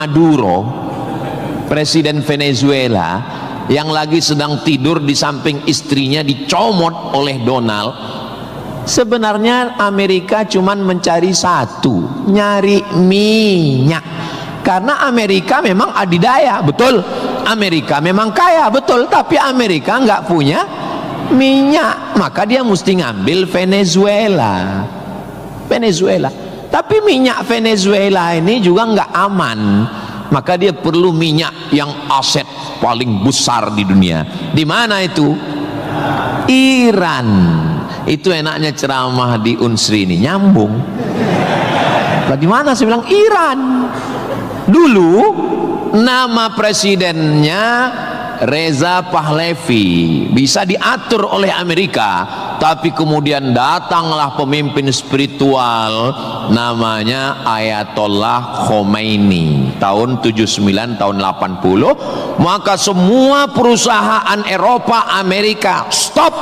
Maduro, presiden Venezuela, yang lagi sedang tidur di samping istrinya dicomot oleh Donald. Sebenarnya Amerika cuman mencari satu, nyari minyak. Karena Amerika memang adidaya, betul. Amerika memang kaya, betul. Tapi Amerika nggak punya minyak, maka dia mesti ngambil Venezuela. Tapi minyak Venezuela ini juga nggak aman, maka dia perlu minyak yang aset paling besar di dunia. Di mana itu? Iran. Itu enaknya ceramah di Unsri ini, nyambung. Bagaimana saya bilang Iran? Dulu nama presidennya Reza Pahlavi, bisa diatur oleh Amerika, tapi kemudian datanglah pemimpin spiritual namanya Ayatollah Khomeini tahun 79 tahun 80, maka semua perusahaan Eropa, Amerika stop,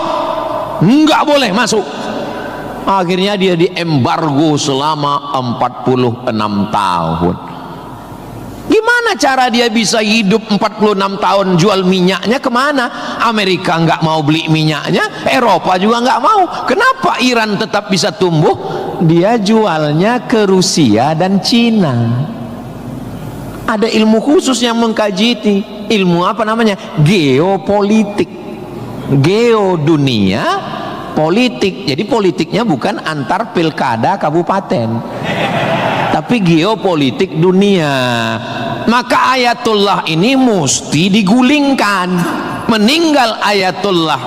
nggak boleh masuk. Akhirnya dia diembargo selama 46 tahun. Gimana cara dia bisa hidup 46 tahun? Jual minyaknya kemana? Amerika nggak mau beli minyaknya, Eropa juga nggak mau. Kenapa Iran tetap bisa tumbuh? Dia jualnya ke Rusia dan Cina. Ada ilmu khusus yang mengkaji ini. Ilmu apa namanya? Geopolitik. Geo dunia, politik. Jadi politiknya bukan antar pilkada kabupaten, tapi geopolitik dunia. Maka Ayatullah ini mesti digulingkan. Meninggal Ayatullah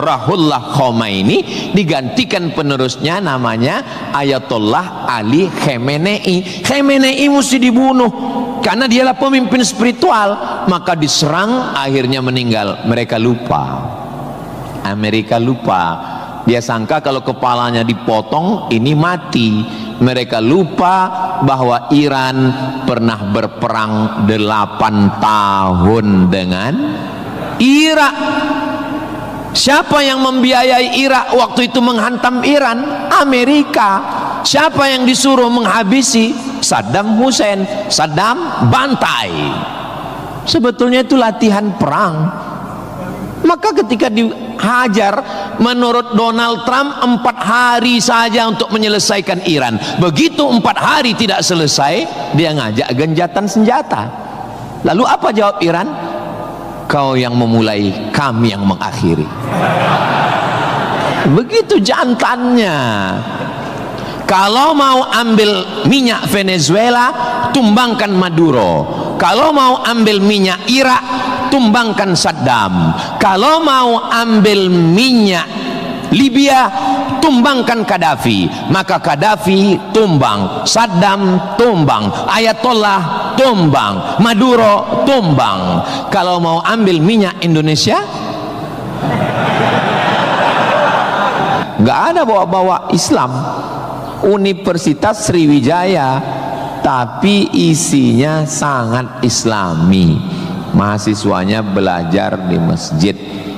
Ruhollah Khomeini, digantikan penerusnya namanya Ayatollah Ali Khamenei. Khamenei mesti dibunuh karena dialah pemimpin spiritual. Maka diserang, akhirnya meninggal. Mereka lupa, Amerika lupa. Dia sangka kalau kepalanya dipotong ini mati. Mereka lupa bahwa Iran pernah berperang 8 tahun dengan Irak. Siapa yang membiayai Irak waktu itu menghantam Iran? Amerika. Siapa yang disuruh menghabisi? Saddam Hussein. Saddam bantai. Sebetulnya itu latihan perang. Maka ketika dihajar, menurut Donald Trump 4 hari saja untuk menyelesaikan Iran. Begitu 4 hari tidak selesai, dia ngajak genjatan senjata. Lalu apa jawab Iran? Kau yang memulai, kami yang mengakhiri. Begitu jantannya. Kalau mau ambil minyak Venezuela, tumbangkan Maduro. Kalau mau ambil minyak Irak, tumbangkan Saddam. Kalau mau ambil minyak Libya, tumbangkan Gaddafi. Maka Gaddafi tumbang, Saddam tumbang, Ayatollah tumbang, Maduro tumbang. Kalau mau ambil minyak Indonesia, nggak ada bawa-bawa Islam. Universitas Sriwijaya, tapi isinya sangat Islami. Mahasiswanya belajar di masjid,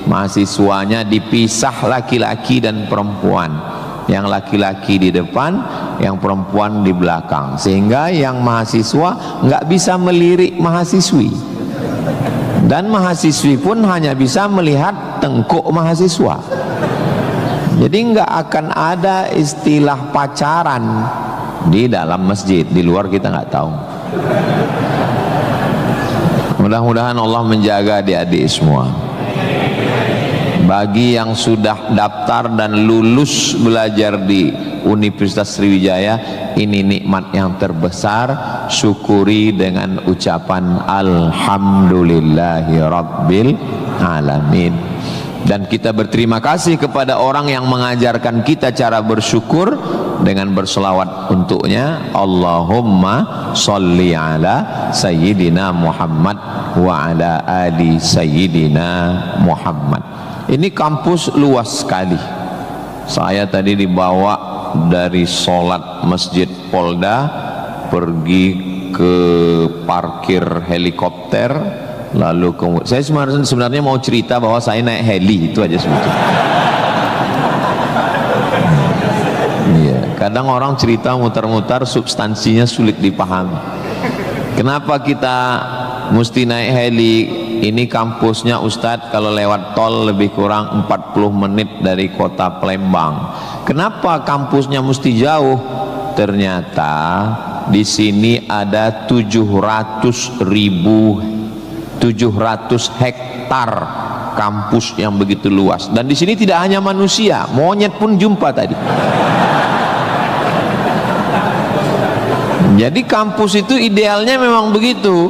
mahasiswanya dipisah laki-laki dan perempuan, yang laki-laki di depan, yang perempuan di belakang, sehingga yang mahasiswa nggak bisa melirik mahasiswi, dan mahasiswi pun hanya bisa melihat tengkuk mahasiswa. Jadi nggak akan ada istilah pacaran di dalam masjid, di luar kita nggak tahu. Mudah-mudahan Allah menjaga adik-adik semua. Bagi yang sudah daftar dan lulus belajar di Universitas Sriwijaya, ini nikmat yang terbesar. Syukuri dengan ucapan Alhamdulillahi Rabbil Alamin. Dan kita berterima kasih kepada orang yang mengajarkan kita cara bersyukur dengan berselawat untuknya. Allahumma sholli ala Sayyidina Muhammad wa ala ali Sayyidina Muhammad. Ini kampus luas sekali. Saya tadi dibawa dari sholat Masjid Polda pergi ke parkir helikopter, lalu saya sebenarnya mau cerita bahwa saya naik heli, itu aja sebetulnya. Iya, kadang orang cerita mutar-mutar substansinya sulit dipahami. Kenapa kita mesti naik heli? Ini kampusnya Ustadz kalau lewat tol lebih kurang 40 menit dari kota Palembang. Kenapa kampusnya mesti jauh? Ternyata di sini ada 700 hektar kampus yang begitu luas. Dan di sini tidak hanya manusia, monyet pun jumpa tadi. Jadi kampus itu idealnya memang begitu.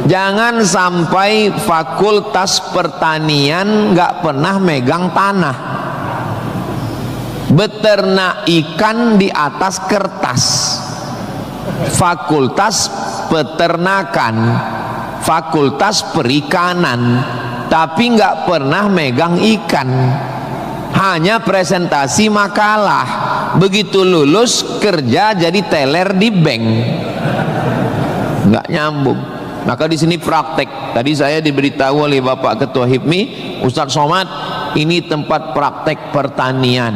Jangan sampai fakultas pertanian nggak pernah megang tanah, beternak ikan di atas kertas. Fakultas peternakan, fakultas perikanan, tapi nggak pernah megang ikan, hanya presentasi makalah. Begitu lulus kerja jadi teller di bank, nggak nyambung. Maka di sini praktek. Tadi saya diberitahu oleh Bapak Ketua HIPMI, Ustadz Somad, ini tempat praktek pertanian.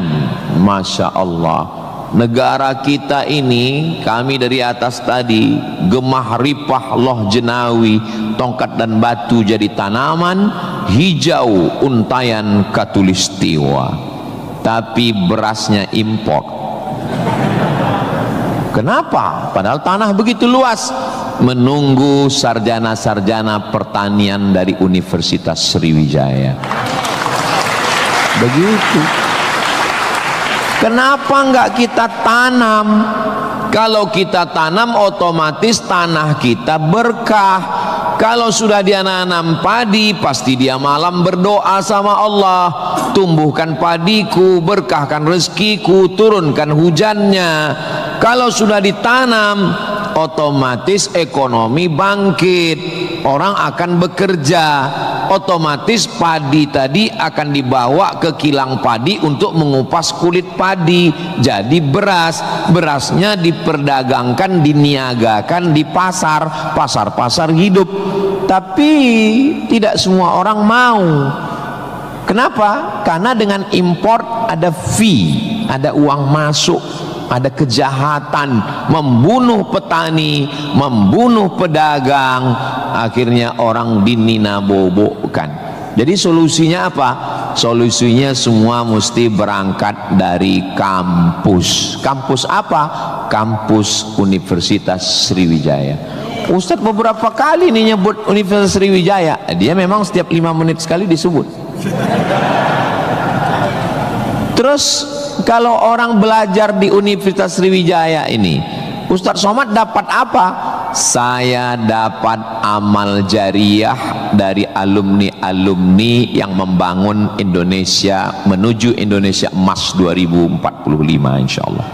Masya Allah, negara kita ini, kami dari atas tadi, gemah ripah loh jenawi, tongkat dan batu jadi tanaman, hijau untayan katulistiwa, tapi berasnya impor. Kenapa? Padahal tanah begitu luas. Menunggu sarjana-sarjana pertanian dari Universitas Sriwijaya. Begitu. Kenapa enggak kita tanam? Kalau kita tanam otomatis tanah kita berkah. Kalau sudah dia nanam padi, pasti dia malam berdoa sama Allah, tumbuhkan padiku, berkahkan rezekiku, turunkan hujannya. Kalau sudah ditanam, otomatis ekonomi bangkit, orang akan bekerja, otomatis padi tadi akan dibawa ke kilang padi untuk mengupas kulit padi jadi beras. Berasnya diperdagangkan, diniagakan di pasar-pasar hidup. Tapi tidak semua orang mau. Kenapa? Karena dengan import ada fee, ada uang masuk, ada kejahatan, membunuh petani, membunuh pedagang, akhirnya orang dininabobokan. Jadi solusinya apa? Solusinya semua mesti berangkat dari kampus. Kampus apa? Kampus Universitas Sriwijaya. Ustadz beberapa kali nih nyebut Universitas Sriwijaya. Dia memang setiap 5 menit sekali disebut. Terus kalau orang belajar di Universitas Sriwijaya ini, Ustadz Somad dapat apa? Saya dapat amal jariah dari alumni-alumni yang membangun Indonesia menuju Indonesia Emas 2045 insya Allah.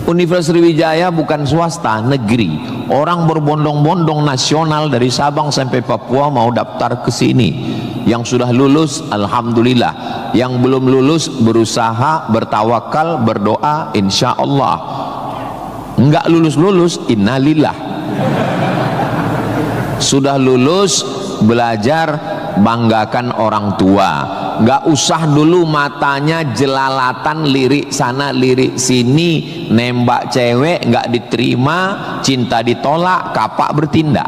Universitas Sriwijaya bukan swasta, negeri. Orang berbondong-bondong nasional dari Sabang sampai Papua mau daftar ke sini. Yang sudah lulus, alhamdulillah. Yang belum lulus, berusaha, bertawakal, berdoa, insya Allah. Enggak lulus-lulus, innalillah. Sudah lulus, belajar, banggakan orang tua. Enggak usah dulu matanya jelalatan, lirik sana lirik sini, nembak cewek enggak diterima, cinta ditolak, kapak bertindak.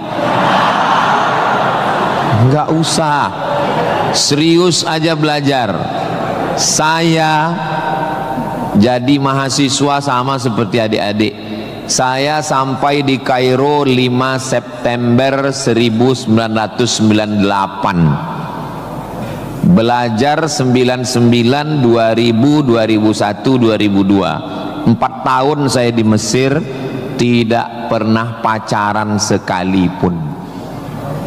Enggak usah, serius aja belajar. Saya jadi mahasiswa sama seperti adik-adik. Saya sampai di Kairo 5 September 1998. Belajar 99, 2000, 2001, 2002. 4 tahun saya di Mesir, tidak pernah pacaran sekalipun.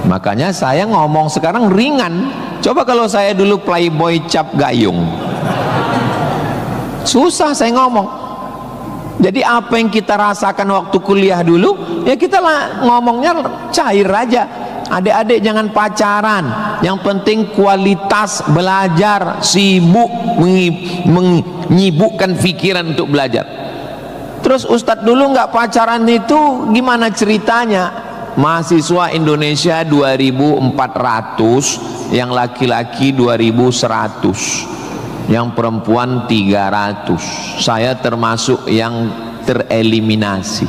Makanya saya ngomong sekarang ringan. Coba kalau saya dulu playboy cap gayung, susah saya ngomong. Jadi apa yang kita rasakan waktu kuliah dulu, ya kita ngomongnya cair aja. Adik-adik jangan pacaran, yang penting kualitas belajar, sibuk menyibukkan pikiran untuk belajar. Terus Ustadz dulu nggak pacaran itu gimana ceritanya? Mahasiswa Indonesia 2400, yang laki-laki 2100, yang perempuan 300. Saya termasuk yang tereliminasi.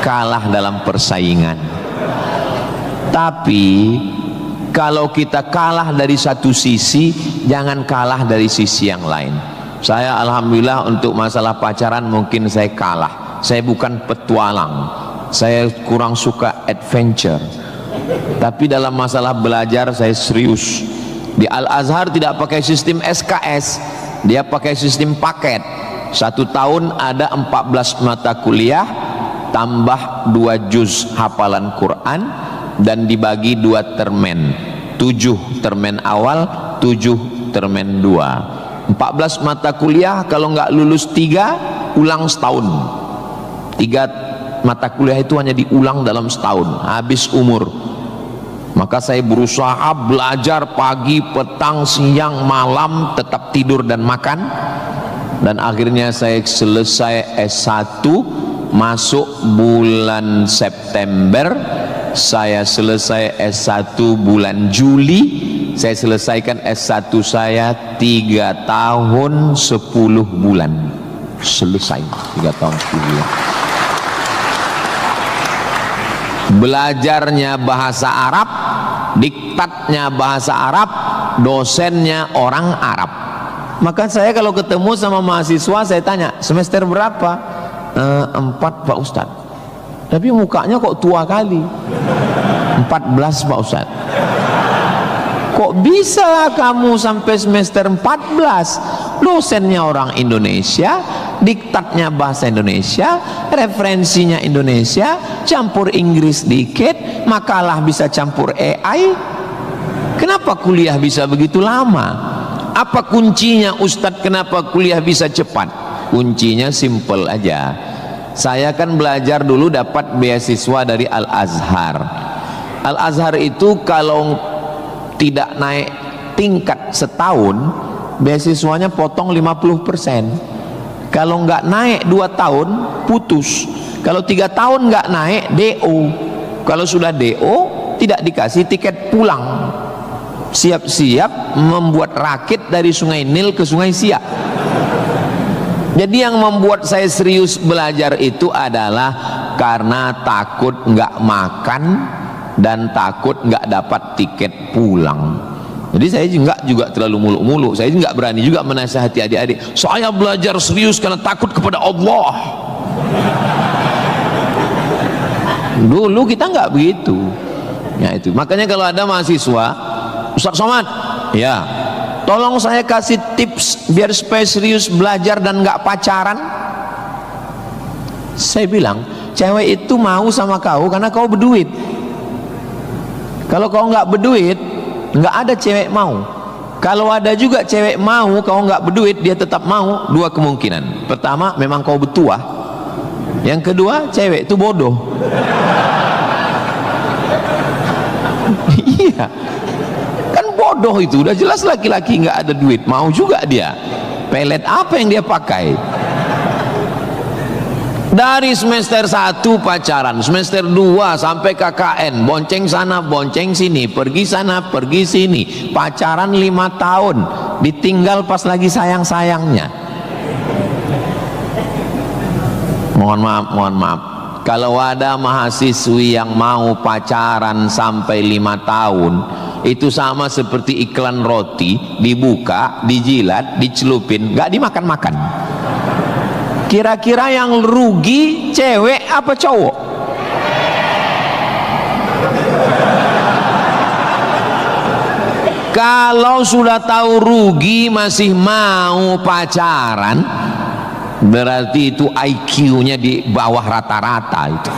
kalah dalam persaingan. Tapi kalau kita kalah dari satu sisi, jangan kalah dari sisi yang lain. Saya alhamdulillah untuk masalah pacaran mungkin saya kalah. Saya bukan petualang, saya kurang suka adventure. Tapi dalam masalah belajar saya serius. Di Al-Azhar tidak pakai sistem SKS, dia pakai sistem paket. 1 tahun ada 14 mata kuliah tambah 2 juz hafalan Quran dan dibagi 2 termen, 7 termen awal, 7 termen 2. 14 mata kuliah, kalau nggak lulus 3 ulang setahun. 3 mata kuliah itu hanya diulang dalam setahun, habis umur. Maka saya berusaha belajar pagi, petang, siang, malam, tetap tidur dan makan. Dan akhirnya saya selesai S1, masuk bulan September. Saya selesai S1 bulan Juli. Saya selesaikan S1 saya 3 tahun 10 bulan. Selesai 3 tahun 10 bulan. Belajarnya bahasa Arab, diktatnya bahasa Arab, dosennya orang Arab. Maka saya kalau ketemu sama mahasiswa, saya tanya, semester berapa? 4 Pak Ustadz. Tapi mukanya kok tua kali. 14 Pak Ustadz. Kok bisa kamu sampai semester 14? Dosennya orang Indonesia, diktatnya bahasa Indonesia, referensinya Indonesia, campur Inggris dikit, makalah bisa campur AI. Kenapa kuliah bisa begitu lama? Apa kuncinya Ustadz, kenapa kuliah bisa cepat? Kuncinya simple aja. Saya kan belajar dulu dapat beasiswa dari Al-Azhar. Al-Azhar itu kalau tidak naik tingkat setahun, beasiswanya potong 50%. Kalau nggak naik 2 tahun, putus. Kalau 3 tahun nggak naik, DO. Kalau sudah DO, tidak dikasih tiket pulang. Siap-siap membuat rakit dari Sungai Nil ke Sungai Siak. Jadi yang membuat saya serius belajar itu adalah karena takut nggak makan dan takut nggak dapat tiket pulang. Jadi saya juga terlalu muluk-muluk. Saya nggak berani juga menasihati adik-adik. Saya belajar serius karena takut kepada Allah. Dulu kita nggak begitu. Ya itu. Makanya kalau ada mahasiswa, Ustaz Somad, ya, tolong saya kasih tips biar supaya serius belajar dan nggak pacaran. Saya bilang, cewek itu mau sama kau karena kau berduit. Kalau kau nggak berduit, nggak ada cewek mau. Kalau ada juga cewek mau, kau nggak berduit, dia tetap mau. 2 kemungkinan. Pertama, memang kau bertuah. Yang kedua, cewek itu bodoh. Iya, kan bodoh itu. Udah jelas laki-laki nggak ada duit, mau juga dia. Pelet apa yang dia pakai? Dari semester 1 pacaran, semester 2 sampai KKN, bonceng sana bonceng sini, pergi sana pergi sini, pacaran 5 tahun, ditinggal pas lagi sayang-sayangnya. Mohon maaf, kalau ada mahasiswi yang mau pacaran sampai 5 tahun, itu sama seperti iklan roti, dibuka, dijilat, dicelupin, nggak dimakan-makan. Kira-kira yang rugi cewek apa cowok? Kalau sudah tahu rugi masih mau pacaran, berarti itu IQ-nya di bawah rata-rata itu.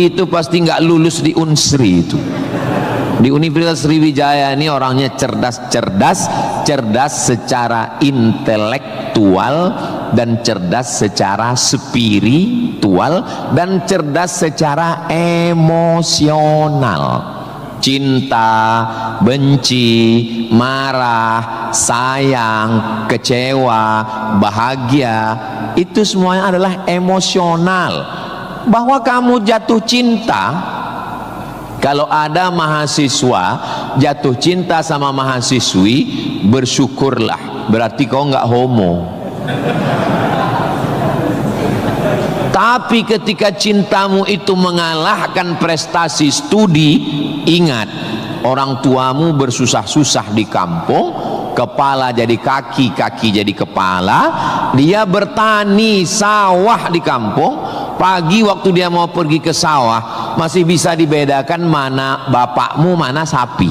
Itu pasti nggak lulus di Unsri itu. Di Universitas Sriwijaya ini orangnya cerdas secara intelektual dan cerdas secara spiritual dan cerdas secara emosional. Cinta, benci, marah, sayang, kecewa, bahagia, itu semuanya adalah emosional. Bahwa kamu jatuh cinta, kalau ada mahasiswa jatuh cinta sama mahasiswi, bersyukurlah, berarti kau nggak homo. Tapi ketika cintamu itu mengalahkan prestasi studi, ingat, orang tuamu bersusah-susah di kampung, kepala jadi kaki, kaki jadi kepala, dia bertani sawah di kampung. Pagi waktu dia mau pergi ke sawah masih bisa dibedakan mana bapakmu, mana sapi.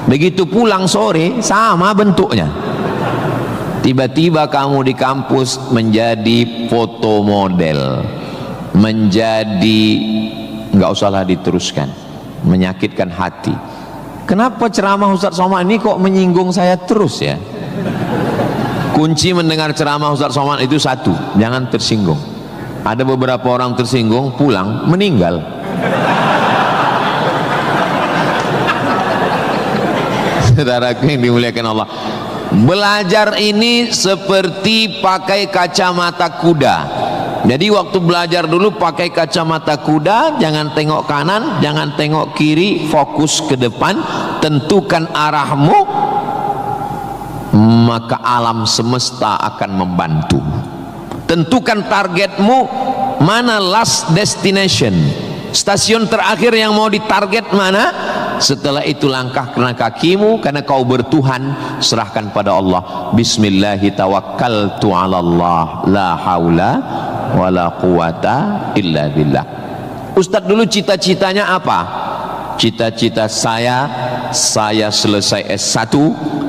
Begitu pulang sore sama bentuknya. Tiba-tiba kamu di kampus menjadi foto model, menjadi, nggak usahlah diteruskan, menyakitkan hati. Kenapa ceramah Ustaz Somad ini kok menyinggung saya terus ya? Kunci mendengar ceramah Ustaz Somad itu satu, jangan tersinggung. Ada beberapa orang tersinggung, pulang meninggal. Saudaraku yang dimuliakan Allah, belajar ini seperti pakai kacamata kuda. Jadi waktu belajar dulu pakai kacamata kuda, jangan tengok kanan, jangan tengok kiri, fokus ke depan, tentukan arahmu, maka alam semesta akan membantu. Tentukan targetmu, mana last destination, stasiun terakhir yang mau ditarget mana. Setelah itu langkah karena kakimu, karena kau bertuhan, serahkan pada Allah. Bismillahi tawakkaltu ala Allah, la haula wala quwata illa billah. Ustadz dulu cita-citanya apa? Cita-cita saya selesai S1,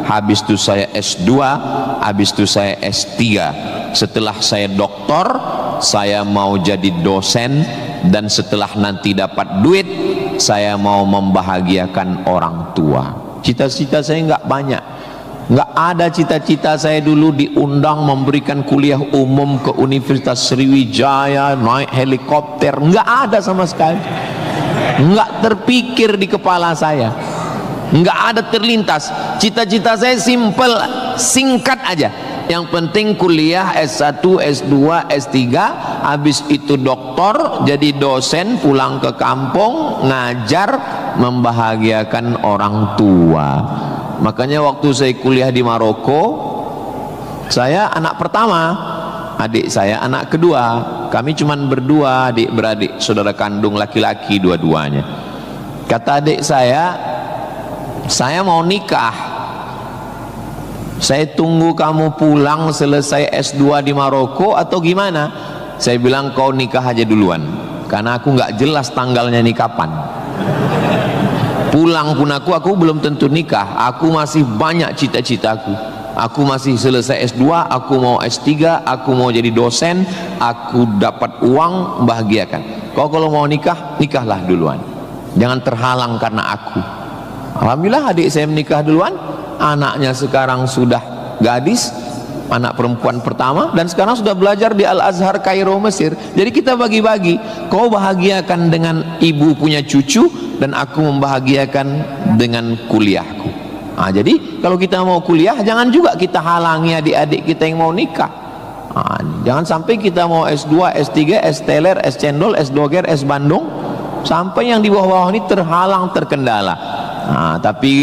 habis itu saya S2, habis itu saya S3. Setelah saya doktor, saya mau jadi dosen, dan setelah nanti dapat duit, saya mau membahagiakan orang tua. Cita-cita saya nggak banyak, nggak ada cita-cita saya dulu diundang memberikan kuliah umum ke Universitas Sriwijaya, naik helikopter, nggak ada sama sekali, nggak terpikir di kepala saya, nggak ada terlintas. Cita-cita saya simple, singkat aja. Yang penting kuliah S1, S2, S3, habis itu doktor, jadi dosen, pulang ke kampung, ngajar, membahagiakan orang tua. Makanya waktu saya kuliah di Maroko, saya anak pertama, adik saya anak kedua. Kami cuman berdua, adik beradik, saudara kandung laki-laki dua-duanya. Kata adik saya mau nikah. Saya tunggu kamu pulang selesai S2 di Maroko atau gimana? Saya bilang kau nikah aja duluan, karena aku nggak jelas tanggalnya nih kapan. Pulang pun aku belum tentu nikah. Aku masih banyak cita-citaku. Aku masih selesai S2, aku mau S3, aku mau jadi dosen, aku dapat uang, bahagiakan. Kau kalau mau nikah, nikahlah duluan, jangan terhalang karena aku. Alhamdulillah adik saya menikah duluan. Anaknya sekarang sudah gadis, anak perempuan pertama, dan sekarang sudah belajar di Al-Azhar Kairo, Mesir. Jadi kita bagi-bagi, kau bahagiakan dengan ibu punya cucu, dan aku membahagiakan dengan kuliahku. Nah, jadi kalau kita mau kuliah, jangan juga kita halangi adik-adik kita yang mau nikah. Nah, jangan sampai kita mau S2, S3, S teler, S cendol, S doger, S Bandung, sampai yang di bawah-bawah ini terhalang, terkendala. Nah, tapi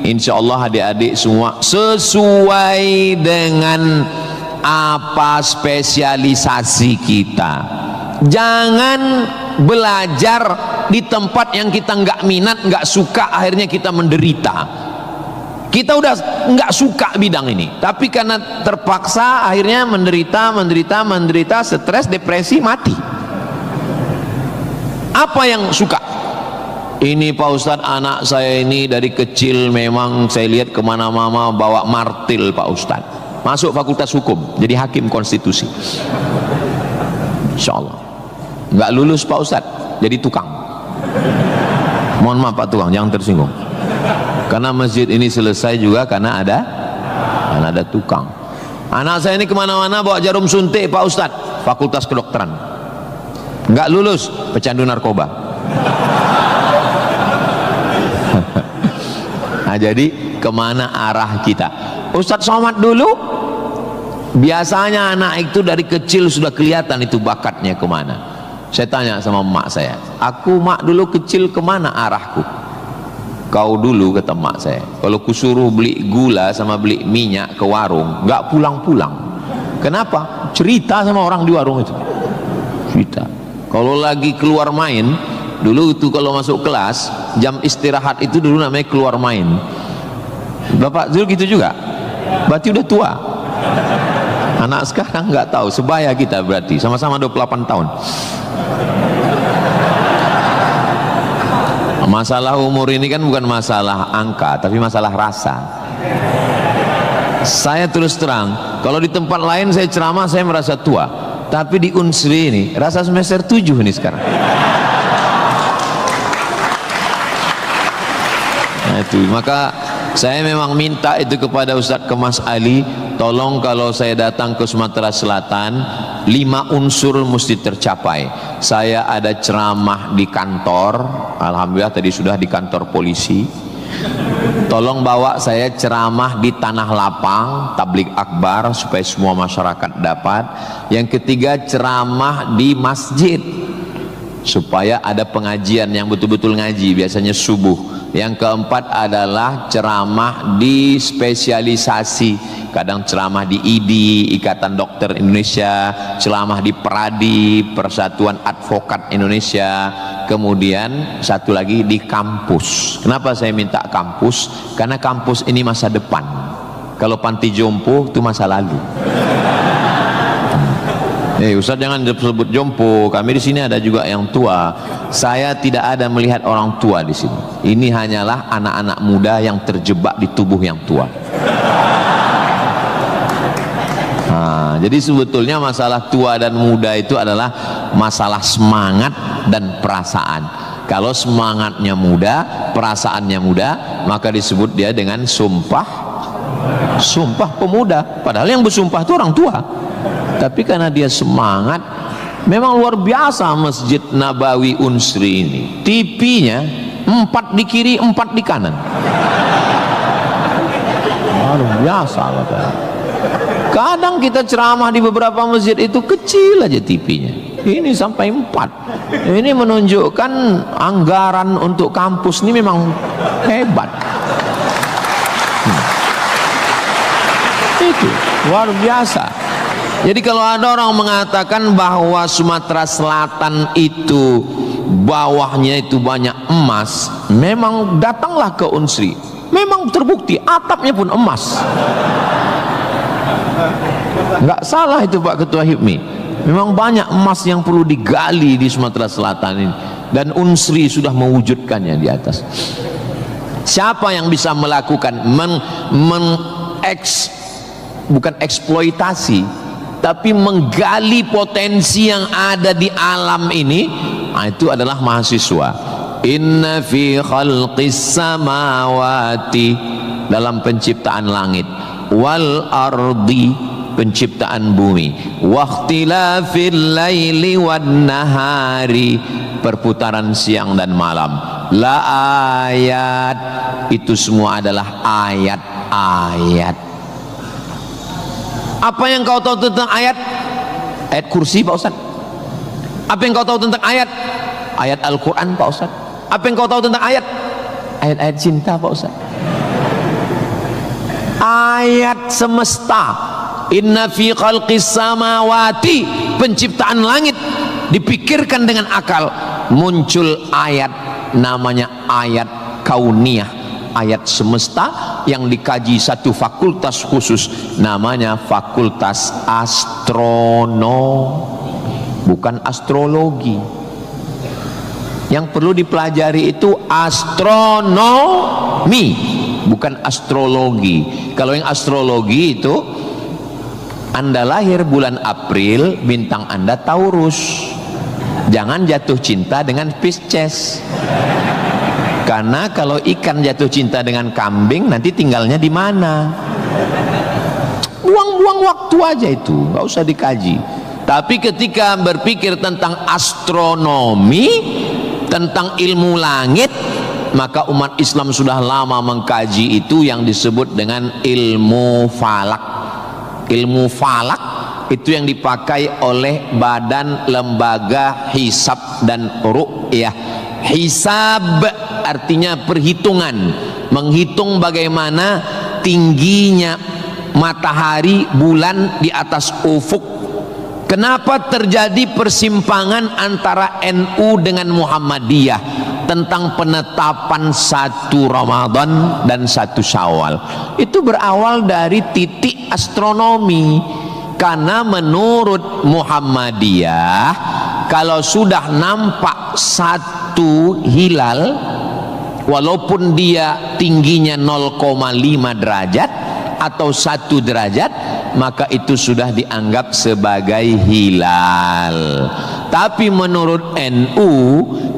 insya Allah adik-adik semua sesuai dengan apa spesialisasi kita. Jangan belajar di tempat yang kita nggak minat, nggak suka, akhirnya kita menderita. Kita udah nggak suka bidang ini, tapi karena terpaksa akhirnya menderita, stres, depresi, mati. Apa yang suka? Ini Pak Ustadz, anak saya ini dari kecil memang saya lihat kemana-mana bawa martil Pak Ustadz. Masuk fakultas hukum, jadi hakim konstitusi. Insya Allah. Nggak lulus Pak Ustadz, jadi tukang. Mohon maaf Pak Tukang, jangan tersinggung. Karena masjid ini selesai juga karena ada tukang. Anak saya ini kemana-mana bawa jarum suntik Pak Ustadz, fakultas kedokteran. Nggak lulus, pecandu narkoba. Nah, jadi kemana arah kita? Ustadz Somad dulu biasanya anak itu dari kecil sudah kelihatan itu bakatnya kemana. Saya tanya sama emak saya, aku mak dulu kecil kemana arahku? Kau dulu, kata emak saya, kalau kusuruh beli gula sama beli minyak ke warung, nggak pulang-pulang. Kenapa? Cerita sama orang di warung itu. Kita kalau lagi keluar main, dulu itu kalau masuk kelas jam istirahat itu dulu namanya keluar main. Bapak dulu gitu juga? Berarti udah tua. Anak sekarang nggak tahu, sebaya kita berarti sama-sama 28 tahun. Masalah umur ini kan bukan masalah angka, tapi masalah rasa. Saya terus terang, kalau di tempat lain saya ceramah saya merasa tua, tapi di Unsri ini rasa semester 7 ini sekarang. Nah, itu maka saya memang minta itu kepada Ustadz Kemas Ali, tolong kalau saya datang ke Sumatera Selatan 5 unsur mesti tercapai. Saya ada ceramah di kantor, alhamdulillah tadi sudah di kantor polisi. Tolong bawa saya ceramah di tanah lapang, tablik akbar supaya semua masyarakat dapat. Yang ketiga ceramah di masjid supaya ada pengajian yang betul-betul ngaji, biasanya subuh. Yang keempat adalah ceramah di spesialisasi, kadang ceramah di IDI, Ikatan Dokter Indonesia, ceramah di PERADI, Persatuan Advokat Indonesia, kemudian satu lagi di kampus. Kenapa saya minta kampus? Karena kampus ini masa depan. Kalau panti jompo itu masa lalu. Ustaz jangan sebut jompo, kami di sini ada juga yang tua. Saya tidak ada melihat orang tua di sini. Ini hanyalah anak-anak muda yang terjebak di tubuh yang tua. Nah, jadi sebetulnya masalah tua dan muda itu adalah masalah semangat dan perasaan. Kalau semangatnya muda, perasaannya muda, maka disebut dia dengan sumpah pemuda. Padahal yang bersumpah itu orang tua. Tapi karena dia semangat, memang luar biasa Masjid Nabawi Unsri ini. TV-nya 4 di kiri, 4 di kanan. Luar biasa katanya. Kadang kita ceramah di beberapa masjid itu kecil aja TV-nya. Ini sampai 4. Ini menunjukkan anggaran untuk kampus ini memang hebat. Itu luar biasa. Jadi kalau ada orang mengatakan bahwa Sumatera Selatan itu bawahnya itu banyak emas, memang datanglah ke Unsri, memang terbukti atapnya pun emas. Nggak salah itu Pak Ketua HIPMI, memang banyak emas yang perlu digali di Sumatera Selatan ini, dan Unsri sudah mewujudkannya di atas. Siapa yang bisa melakukan bukan eksploitasi, tapi menggali potensi yang ada di alam ini, itu adalah mahasiswa. Inna fi khalqis samawati, dalam penciptaan langit, wal ardi, penciptaan bumi, wakhtilafil laili wan nahari, perputaran siang dan malam, la ayat, itu semua adalah ayat-ayat. Apa yang kau tahu tentang ayat? Ayat kursi Pak Ustaz. Apa yang kau tahu tentang ayat? Ayat Al-Quran Pak Ustaz. Apa yang kau tahu tentang ayat? Ayat-ayat cinta Pak Ustaz. Ayat semesta. Inna fi khalqis samawati, penciptaan langit dipikirkan dengan akal, muncul ayat namanya ayat kauniyah, ayat semesta yang dikaji satu fakultas khusus namanya fakultas astronomi, bukan astrologi. Yang perlu dipelajari itu astronomi, bukan astrologi. Kalau yang astrologi itu Anda lahir bulan April, bintang Anda Taurus, jangan jatuh cinta dengan Pisces. Karena kalau ikan jatuh cinta dengan kambing, nanti tinggalnya di mana? Buang-buang waktu aja itu, nggak usah dikaji. Tapi ketika berpikir tentang astronomi, tentang ilmu langit, maka umat Islam sudah lama mengkaji itu yang disebut dengan ilmu falak. Ilmu falak itu yang dipakai oleh Badan Lembaga Hisab dan Ru'yah. Hisab artinya perhitungan, menghitung bagaimana tingginya matahari, bulan di atas ufuk, Kenapa terjadi persimpangan antara NU dengan Muhammadiyah tentang penetapan 1 Ramadan dan 1 Syawal? Itu berawal dari titik astronomi. Karena menurut Muhammadiyah, kalau sudah nampak 1 hilal, walaupun dia tingginya 0,5 derajat atau 1 derajat, maka itu sudah dianggap sebagai hilal. Tapi menurut NU,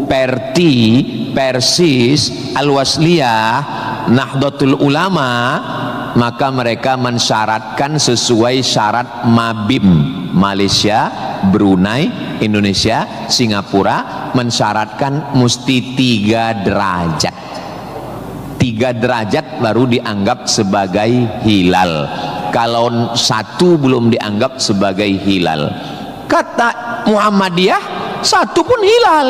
Perti, Persis, Al-Wasliyah, Nahdlatul Ulama, maka mereka mensyaratkan sesuai syarat Mabim, Malaysia, Brunei, Indonesia, Singapura, mensyaratkan mesti 3 derajat. 3 derajat baru dianggap sebagai hilal. Kalau 1 belum dianggap sebagai hilal. Kata Muhammadiyah 1 pun hilal,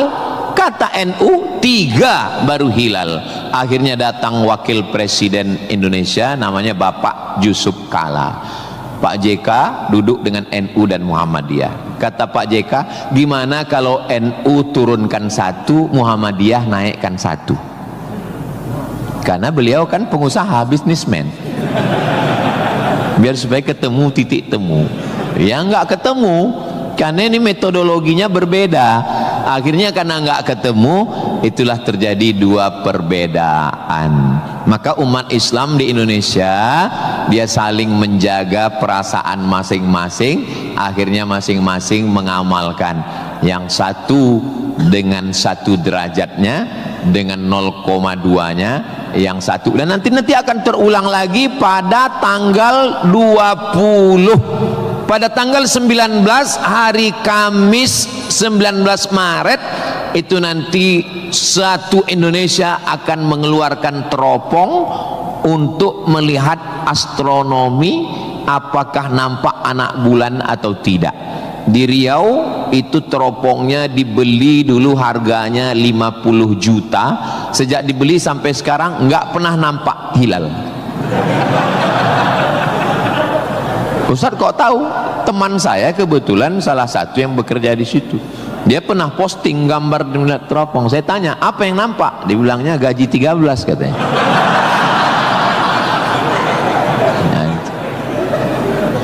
kata NU 3 baru hilal. Akhirnya datang wakil presiden Indonesia, namanya Bapak Yusuf Kala. Pak JK duduk dengan NU dan Muhammadiyah. Kata Pak JK, gimana kalau NU turunkan 1, Muhammadiyah naikkan 1? Karena beliau kan pengusaha, bisnismen. Biar supaya ketemu titik temu. Ya nggak ketemu, karena ini metodologinya berbeda. Akhirnya karena nggak ketemu, itulah terjadi 2 perbedaan. Maka umat Islam di Indonesia, dia saling menjaga perasaan masing-masing. Akhirnya masing-masing mengamalkan. Yang 1 dengan 1 derajatnya, dengan 0,2-nya, yang 1. Dan nanti akan terulang lagi pada tanggal 20. Pada tanggal 19 hari Kamis 19 Maret itu nanti satu Indonesia akan mengeluarkan teropong untuk melihat astronomi, apakah nampak anak bulan atau tidak. Di Riau itu teropongnya dibeli dulu harganya 50 juta. Sejak dibeli sampai sekarang nggak pernah nampak hilal. Ustaz kok tahu? Teman saya kebetulan salah satu yang bekerja di situ. Dia pernah posting gambar di teropong. Saya tanya, apa yang nampak? Dibilangnya gaji 13 katanya.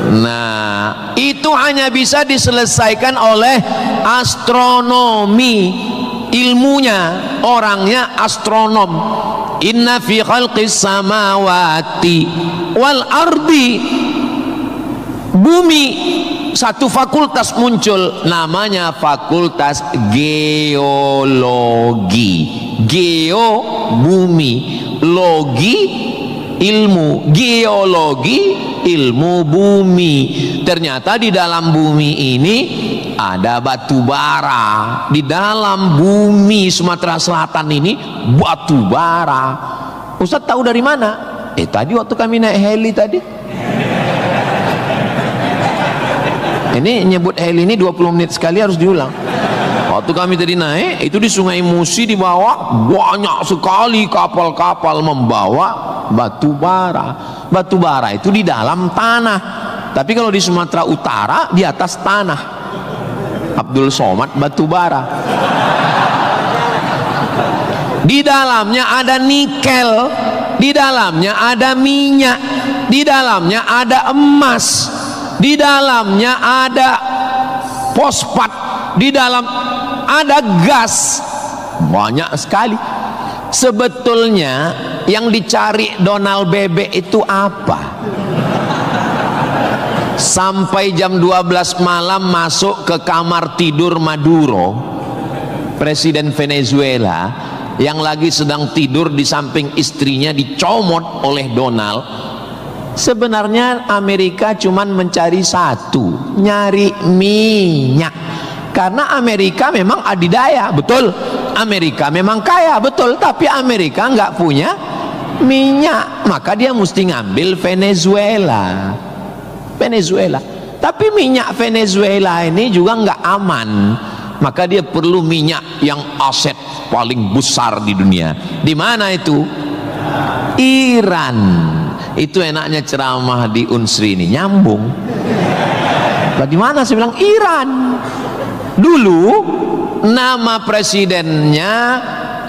Nah, itu hanya bisa diselesaikan oleh astronomi. Ilmunya, orangnya astronom. Inna fi khalqis samawati wal ardi, bumi, satu fakultas muncul namanya fakultas geologi. Geo bumi, logi ilmu, geologi ilmu bumi. Ternyata di dalam bumi ini ada batu bara. Di dalam bumi Sumatera Selatan ini batu bara. Ustaz tahu dari mana? Tadi waktu kami naik heli tadi. Ini nyebut heli ini 20 menit sekali harus diulang. Waktu kami tadi naik, itu di Sungai Musi di bawah banyak sekali kapal-kapal membawa batu bara. Batu bara itu di dalam tanah. Tapi kalau di Sumatera Utara di atas tanah. Abdul Somad batu bara. Di dalamnya ada nikel, di dalamnya ada minyak, di dalamnya ada emas, di dalamnya ada fosfat, di dalam ada gas. Banyak sekali. Sebetulnya yang dicari Donald Bebek itu apa? Sampai jam 12 malam masuk ke kamar tidur Maduro, presiden Venezuela, yang lagi sedang tidur di samping istrinya dicomot oleh Donald. Sebenarnya Amerika cuman mencari satu, nyari minyak. Karena Amerika memang adidaya, betul. Amerika memang kaya, betul. Tapi Amerika nggak punya minyak, maka dia mesti ngambil Venezuela. Venezuela. Tapi minyak Venezuela ini juga nggak aman, maka dia perlu minyak yang aset paling besar di dunia. Di mana itu? Iran. Itu enaknya ceramah di Unsri ini, nyambung. Bagaimana? Saya bilang Iran. Dulu nama presidennya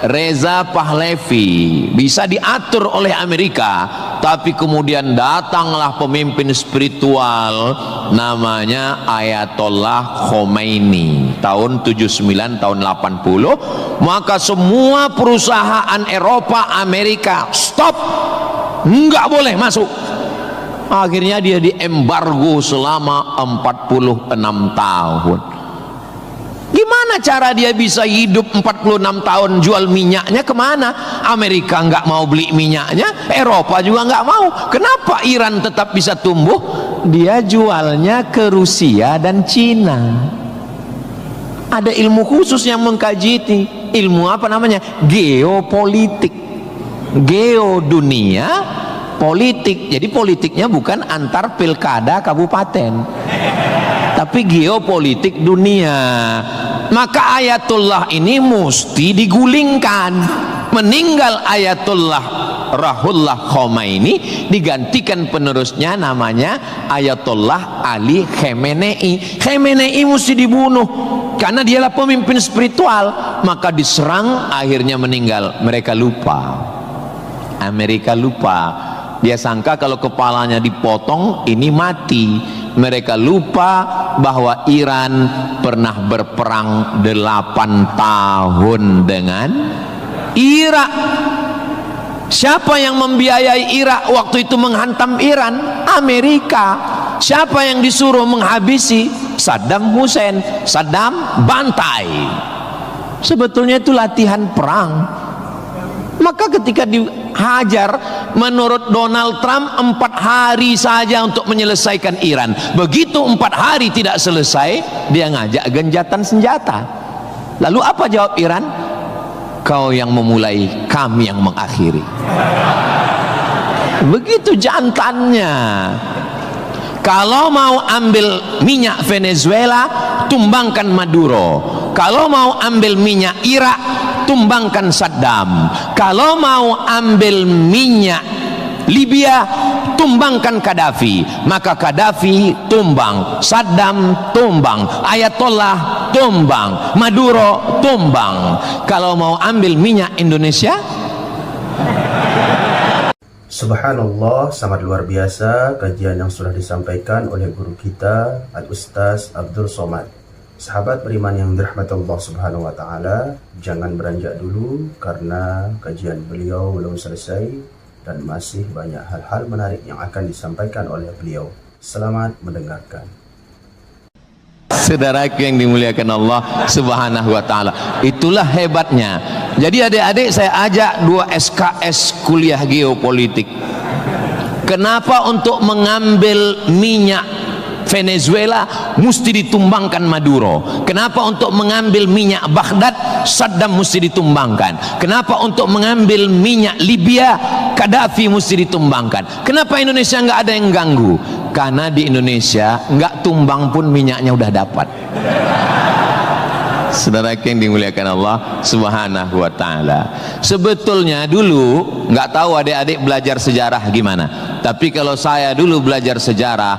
Reza Pahlavi, bisa diatur oleh Amerika, tapi kemudian datanglah pemimpin spiritual namanya Ayatollah Khomeini tahun 79 tahun 80, maka semua perusahaan Eropa, Amerika stop, nggak boleh masuk. Akhirnya dia diembargo selama 46 tahun. Gimana cara dia bisa hidup 46 tahun? Jual minyaknya kemana? Amerika nggak mau beli minyaknya, Eropa juga nggak mau. Kenapa Iran tetap bisa tumbuh? Dia jualnya ke Rusia dan Cina. Ada ilmu khusus yang mengkaji ini. Ilmu apa namanya? Geopolitik. Geo dunia, politik. Jadi politiknya bukan antar pilkada kabupaten, tapi geopolitik dunia. Maka Ayatullah ini mesti digulingkan. Meninggal Ayatullah Ruhollah Khomeini, digantikan penerusnya namanya Ayatollah Ali Khamenei. Khamenei mesti dibunuh karena dialah pemimpin spiritual. Maka diserang, akhirnya meninggal. Mereka lupa, Amerika lupa. Dia sangka kalau kepalanya dipotong ini mati. Mereka lupa bahwa Iran pernah berperang 8 tahun dengan Irak. Siapa yang membiayai Irak waktu itu menghantam Iran? Amerika. Siapa yang disuruh menghabisi? Saddam Hussein. Saddam bantai. Sebetulnya itu latihan perang. Maka ketika dihajar, menurut Donald Trump 4 hari saja untuk menyelesaikan Iran. Begitu 4 hari tidak selesai, dia ngajak genjatan senjata. Lalu apa jawab Iran? Kau yang memulai, kami yang mengakhiri. Begitu jantannya. Kalau mau ambil minyak Venezuela, tumbangkan Maduro. Kalau mau ambil minyak Irak, tumbangkan Saddam. Kalau mau ambil minyak Libya, tumbangkan Gaddafi. Maka Gaddafi tumbang, Saddam tumbang, Ayatollah tumbang, Maduro tumbang. Kalau mau ambil minyak Indonesia, Subhanallah, sangat luar biasa kajian yang sudah disampaikan oleh guru kita Al-Ustaz Abdul Somad. Sahabat beriman yang dirahmati Allah Subhanahu wa Ta'ala, jangan beranjak dulu karena kajian beliau belum selesai dan masih banyak hal-hal menarik yang akan disampaikan oleh beliau. Selamat mendengarkan. saudaraku yang dimuliakan Allah Subhanahu wa Ta'ala, itulah hebatnya. Jadi adik-adik, saya ajak 2 SKS kuliah geopolitik. Kenapa untuk mengambil minyak Venezuela mesti ditumbangkan Maduro? Kenapa untuk mengambil minyak Baghdad Saddam mesti ditumbangkan? Kenapa untuk mengambil minyak Libya Gaddafi mesti ditumbangkan? Kenapa Indonesia nggak ada yang ganggu? Karena di Indonesia nggak tumbang pun minyaknya udah dapat. Saudara yang dimuliakan Allah Subhanahu wa Ta'ala, sebetulnya dulu nggak tahu adik-adik belajar sejarah gimana, tapi kalau saya dulu belajar sejarah,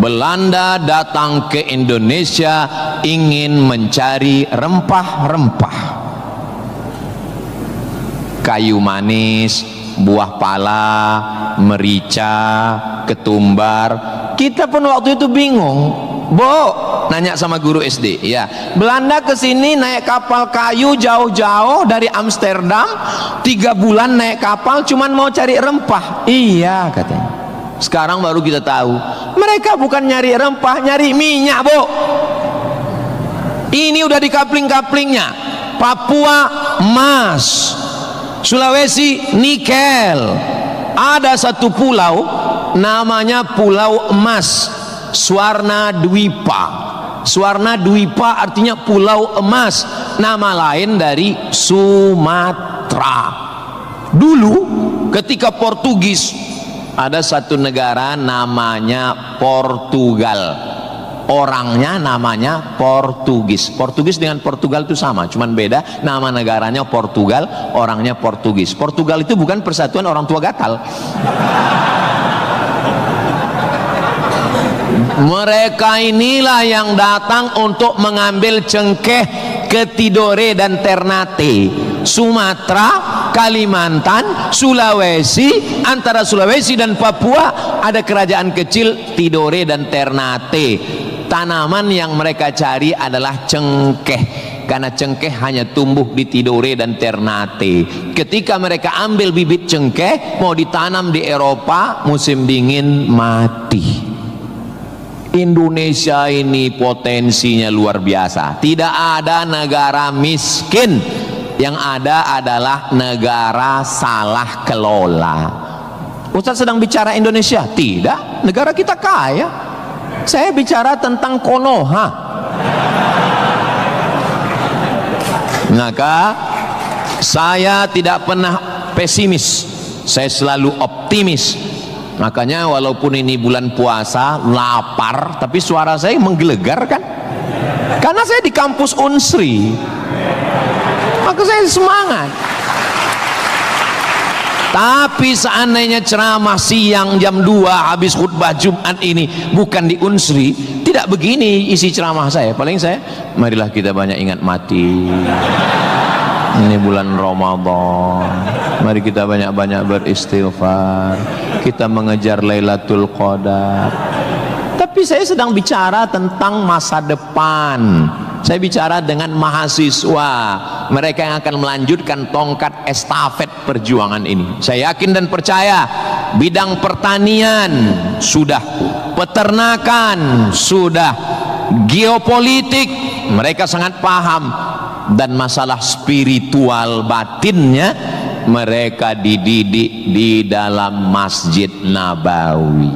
Belanda datang ke Indonesia ingin mencari rempah-rempah, kayu manis, buah pala, merica, ketumbar. Kita pun waktu itu bingung. Nanya sama guru SD, ya, Belanda kesini naik kapal kayu jauh-jauh dari Amsterdam, 3 bulan naik kapal cuman mau cari rempah. Iya, katanya. Sekarang baru kita tahu, mereka bukan nyari rempah, nyari minyak, Ini udah di kapling-kaplingnya. Papua emas, Sulawesi nikel. Ada satu pulau namanya Pulau Emas, Swarna Dwipa. Swarna Dwipa artinya pulau emas, nama lain dari Sumatera. Dulu ketika Portugis, ada satu negara namanya Portugal, orangnya namanya Portugis. Portugis dengan Portugal itu sama, cuman beda nama negaranya Portugal, orangnya Portugis. Portugal itu bukan persatuan orang tua gatal. Mereka inilah yang datang untuk mengambil cengkeh ke Tidore dan Ternate, Sumatera, Kalimantan, Sulawesi. Antara Sulawesi dan Papua ada kerajaan kecil Tidore dan Ternate. Tanaman yang mereka cari adalah cengkeh, karena cengkeh hanya tumbuh di Tidore dan Ternate. Ketika mereka ambil bibit cengkeh mau ditanam di Eropa, musim dingin mati. Indonesia ini potensinya luar biasa. Tidak ada negara miskin, yang ada adalah negara salah kelola. Ustaz sedang bicara Indonesia? Tidak, negara kita kaya. Saya bicara tentang Konoha. Maka saya tidak pernah pesimis, saya selalu optimis. Makanya walaupun ini bulan puasa, lapar, tapi suara saya menggelegar kan? Karena saya di kampus Unsri, maka saya semangat. Tapi seandainya ceramah siang jam 2 habis khutbah Jumat ini bukan di Unsri, tidak begini isi ceramah saya. Paling saya, marilah kita banyak ingat mati. Ini bulan Ramadan, mari kita banyak-banyak beristighfar, kita mengejar Lailatul Qadar. Tapi saya sedang bicara tentang masa depan. Saya bicara dengan mahasiswa, mereka yang akan melanjutkan tongkat estafet perjuangan ini. Saya yakin dan percaya bidang pertanian sudah, peternakan sudah, geopolitik mereka sangat paham, dan masalah spiritual batinnya mereka dididik di dalam Masjid Nabawi.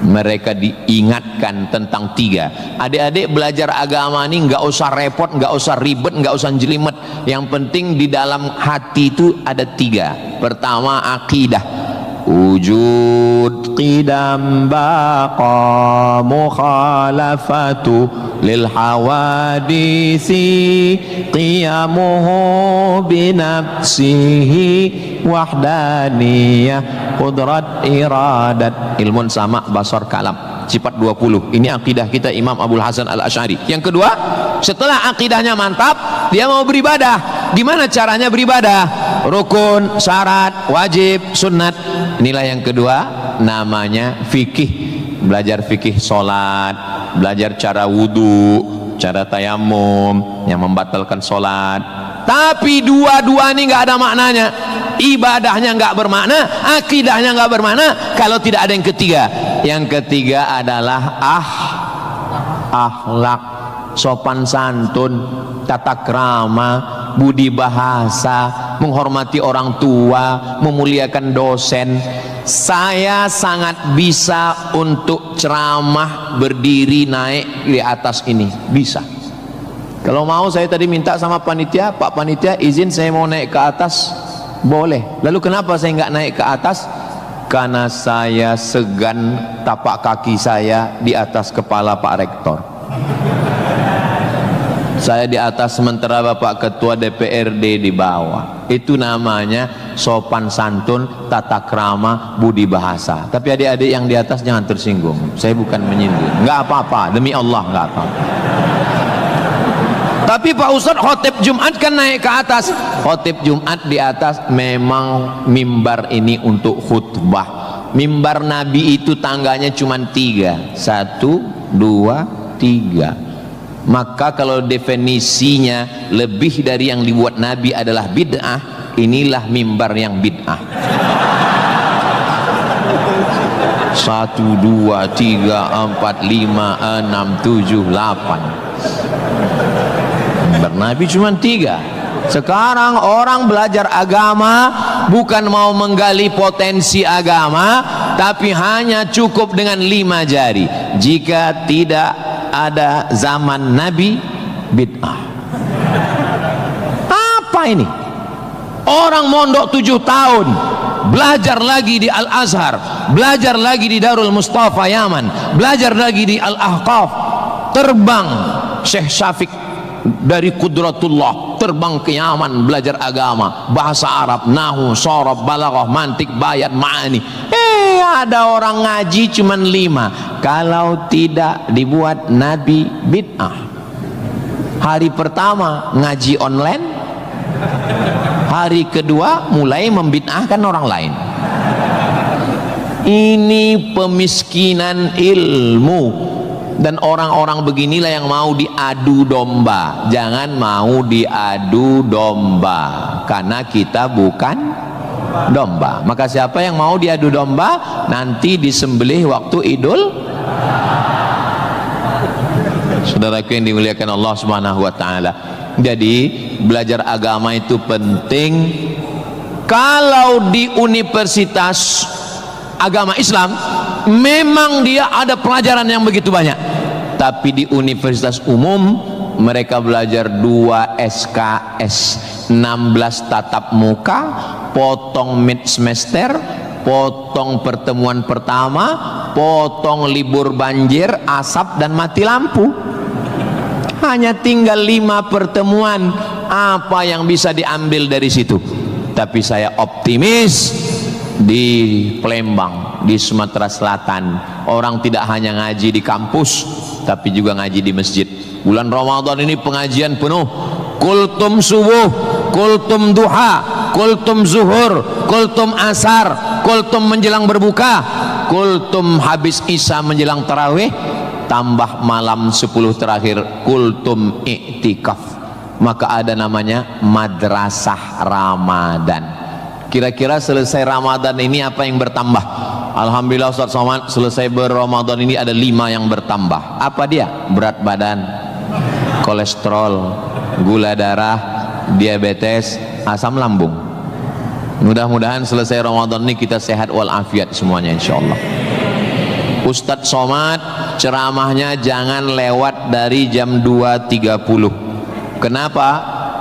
Mereka diingatkan tentang 3. Adik-adik belajar agama ini nggak usah repot, nggak usah ribet, nggak usah jelimet. Yang penting di dalam hati itu ada 3. Pertama, akidah. Wujud qidam baqa mukhalafatu lil hawadisi qiyamuhu binafsihi wahdaniyah qudrat iradat ilmun sama basar kalam sifat 20. Ini akidah kita Imam Abul Hasan Al-Asy'ari. Yang kedua, setelah akidahnya mantap, dia mau beribadah. Di mana caranya beribadah? Rukun, syarat, wajib, sunnat. Inilah yang kedua, namanya fikih. Belajar fikih solat, belajar cara wudu, cara tayamum yang membatalkan solat. Tapi dua-dua ini nggak ada maknanya. Ibadahnya nggak bermakna, akidahnya nggak bermakna kalau tidak ada yang ketiga. Yang ketiga adalah akhlak, sopan santun, tata krama, budi bahasa, menghormati orang tua, memuliakan dosen. Saya sangat bisa untuk ceramah berdiri naik di atas ini, bisa. Kalau mau saya tadi minta sama panitia, Pak panitia izin saya mau naik ke atas, boleh. Lalu kenapa saya nggak naik ke atas? Karena saya segan tapak kaki saya di atas kepala Pak Rektor. Saya di atas sementara Bapak Ketua DPRD di bawah. Itu namanya sopan santun, tata krama, budi bahasa. Tapi adik-adik yang di atas jangan tersinggung. Saya bukan menyinggung. Nggak apa-apa, demi Allah nggak apa-apa. Tapi Pak Ustadz khotib Jumat kan naik ke atas. Khotib Jumat di atas memang mimbar ini untuk khutbah. Mimbar Nabi itu tangganya cuma 3. 1, 2, 3. Maka kalau definisinya lebih dari yang dibuat Nabi adalah bid'ah, inilah mimbar yang bid'ah. 1, 2, 3, 4, 5, 6, 7, 8. Mimbar Nabi cuma 3. Sekarang orang belajar agama bukan mau menggali potensi agama, tapi hanya cukup dengan 5 jari. Jika tidak ada zaman Nabi, bid'ah. Apa ini? Orang mondok 7 tahun, belajar lagi di Al-Azhar, belajar lagi di Darul Mustafa Yaman, belajar lagi di Al-Ahqaf, terbang Syekh Syafiq dari Qudratullah, terbang ke Yaman belajar agama, bahasa Arab, nahu, sorob, balaghah, mantik, bayat, ma'ani. ada orang ngaji cuman 5. Kalau tidak dibuat Nabi bid'ah. Hari pertama ngaji online, hari kedua mulai membid'ahkan orang lain. Ini pemiskinan ilmu. Dan orang-orang beginilah yang mau diadu domba. Jangan mau diadu domba, karena kita bukan domba. Maka siapa yang mau diadu domba, nanti disembelih waktu Idul. Saudaraku yang dimuliakan Allah Subhanahu wa taala. Jadi belajar agama itu penting. Kalau di universitas agama Islam memang dia ada pelajaran yang begitu banyak, tapi di universitas umum mereka belajar 2 SKS, 16 tatap muka, potong mid semester, potong pertemuan pertama, potong libur banjir, asap dan mati lampu. Hanya tinggal 5 pertemuan. Apa yang bisa diambil dari situ? Tapi saya optimis di Palembang, di Sumatera Selatan, orang tidak hanya ngaji di kampus, tapi juga ngaji di masjid. Bulan Ramadan ini pengajian penuh. Kultum subuh, kultum duha, kultum zuhur, kultum asar, kultum menjelang berbuka, kultum habis isya menjelang tarawih, tambah malam 10 terakhir kultum iktikaf. Maka ada namanya madrasah Ramadan. Kira-kira selesai Ramadan ini apa yang bertambah? Alhamdulillah Ustaz Somad, selesai berRamadan ini ada 5 yang bertambah. Apa dia? Berat badan, kolesterol, gula darah, diabetes, asam lambung. Mudah-mudahan selesai Ramadan ini kita sehat walafiat semuanya insyaallah. Ustaz Somad ceramahnya jangan lewat dari jam 2.30. Kenapa?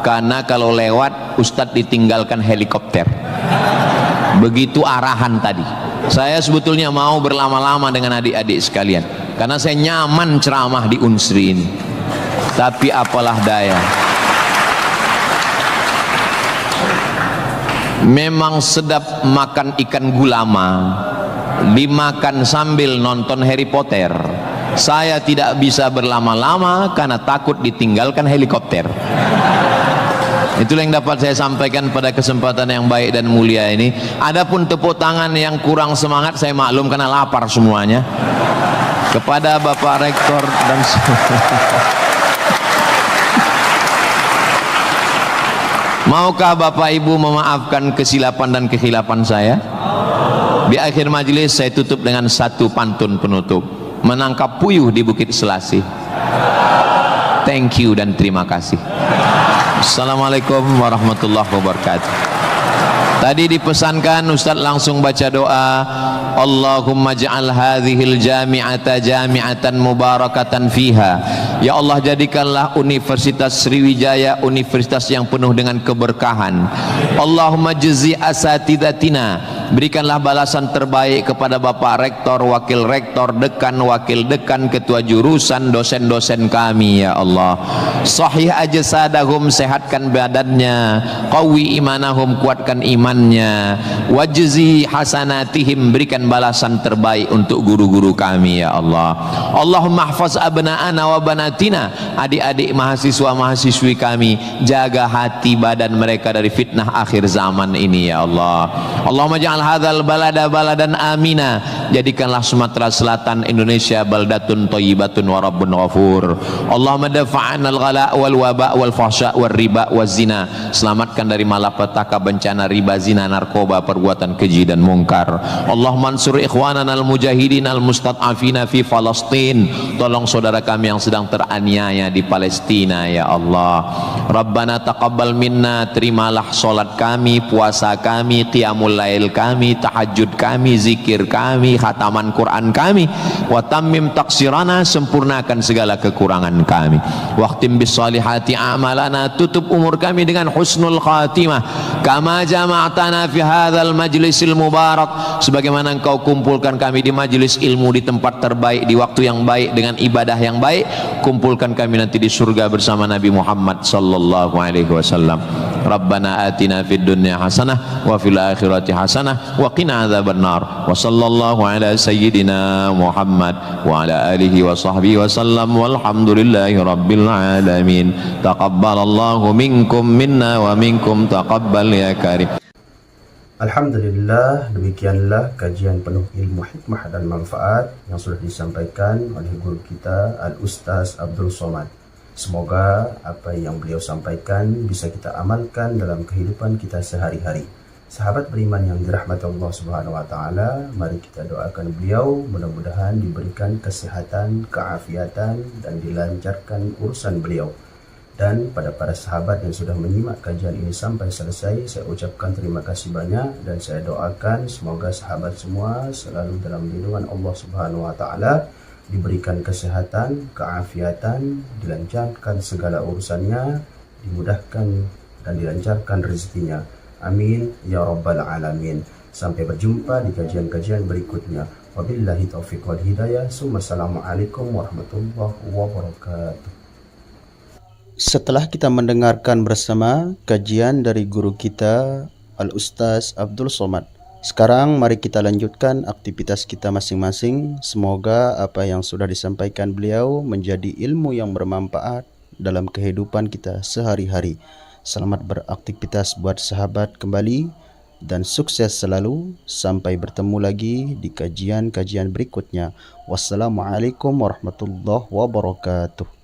Karena kalau lewat Ustadz ditinggalkan helikopter. Begitu arahan tadi. Saya sebetulnya mau berlama-lama dengan adik-adik sekalian, karena saya nyaman ceramah di Unsri ini. Tapi apalah daya, memang sedap makan ikan gulama, dimakan sambil nonton Harry Potter. Saya tidak bisa berlama-lama karena takut ditinggalkan helikopter. Itulah yang dapat saya sampaikan pada kesempatan yang baik dan mulia ini. Adapun tepuk tangan yang kurang semangat saya maklum karena lapar semuanya. Kepada Bapak Rektor dan maukah Bapak Ibu memaafkan kesilapan dan kekhilapan saya? Di akhir majelis saya tutup dengan satu pantun penutup. Menangkap puyuh di Bukit Selasih. Thank you dan terima kasih. Assalamualaikum warahmatullahi wabarakatuh. Tadi dipesankan Ustaz langsung baca doa, Allahumma ja'al hadhil jami'ata jami'atan mubarakatan fiha. Ya Allah, jadikanlah Universitas Sriwijaya universitas yang penuh dengan keberkahan. Allahumma jazi asatidatina, berikanlah balasan terbaik kepada Bapak Rektor, Wakil Rektor, Dekan, Wakil Dekan, Ketua Jurusan, dosen-dosen kami ya Allah. Sahih ajsadahum, sehatkan badannya, qawi imanahum, kuatkan imannya, wajzi hasanatihim, berikan balasan terbaik untuk guru-guru kami ya Allah. Allahumma hafaz abna'ana wa banatina, adik-adik mahasiswa-mahasiswi kami, jaga hati badan mereka dari fitnah akhir zaman ini ya Allah. Allahumma ja'al hadzal balada baladan amina, jadikanlah Sumatera Selatan Indonesia baldatun thayyibatun wa rabbun ghafur. Allahumma dafa'ana al-ghala wal waba wal fahsya wal riba waz zina, selamatkan dari malapetaka, bencana riba, zina, narkoba, perbuatan keji dan mungkar. Allahumma ansur ikhwanana al-mujahidin al-mustad'afina fi Palestin, tolong saudara kami yang sedang teraniaya di Palestina ya Allah. Rabbana taqabbal minna, terimalah salat kami, puasa kami, qiyamul lail kami, tahajud kami, zikir kami, khataman Quran kami. Wa tammim taqsirana, sempurnakan segala kekurangan kami. Waqtim bis salihati a'malana, tutup umur kami dengan husnul khatimah. Kama jama'tana fi hadzal majlisil mubarak, sebagaimana engkau kumpulkan kami di majelis ilmu di tempat terbaik, di waktu yang baik, dengan ibadah yang baik, kumpulkan kami nanti di surga bersama Nabi Muhammad sallallahu alaihi wasallam. Rabbana atina fid dunya hasanah wa fil akhirati hasanah wa qina adzabannar. Wa sallallahu ala sayyidina Muhammad wa ala alihi wa sahbihi wa sallam walhamdulillahi rabbil alamin. Taqabbalallahu minkum minna wa minkum taqabbal ya karim. Alhamdulillah, demikianlah kajian penuh ilmu, hikmah dan manfaat yang sudah disampaikan oleh guru kita Al-Ustaz Abdul Somad. Semoga apa yang beliau sampaikan bisa kita amalkan dalam kehidupan kita sehari-hari. Sahabat beriman yang dirahmati Allah Subhanahu wa taala, mari kita doakan beliau mudah-mudahan diberikan kesehatan, keafiatan dan dilancarkan urusan beliau. Dan pada para sahabat yang sudah menyimak kajian ini sampai selesai, saya ucapkan terima kasih banyak dan saya doakan semoga sahabat semua selalu dalam lindungan Allah Subhanahu wa taala, diberikan kesehatan, keafiatan, dilancarkan segala urusannya, dimudahkan dan dilancarkan rezekinya. Amin ya rabbal alamin. Sampai berjumpa di kajian-kajian berikutnya. Wabillahi taufiq wal hidayah. Assalamualaikum warahmatullahi wabarakatuh. Setelah kita mendengarkan bersama kajian dari guru kita Al-Ustaz Abdul Somad, sekarang mari kita lanjutkan aktivitas kita masing-masing. Semoga apa yang sudah disampaikan beliau menjadi ilmu yang bermanfaat dalam kehidupan kita sehari-hari. Selamat beraktivitas buat sahabat kembali dan sukses selalu. Sampai bertemu lagi di kajian-kajian berikutnya. Wassalamualaikum warahmatullahi wabarakatuh.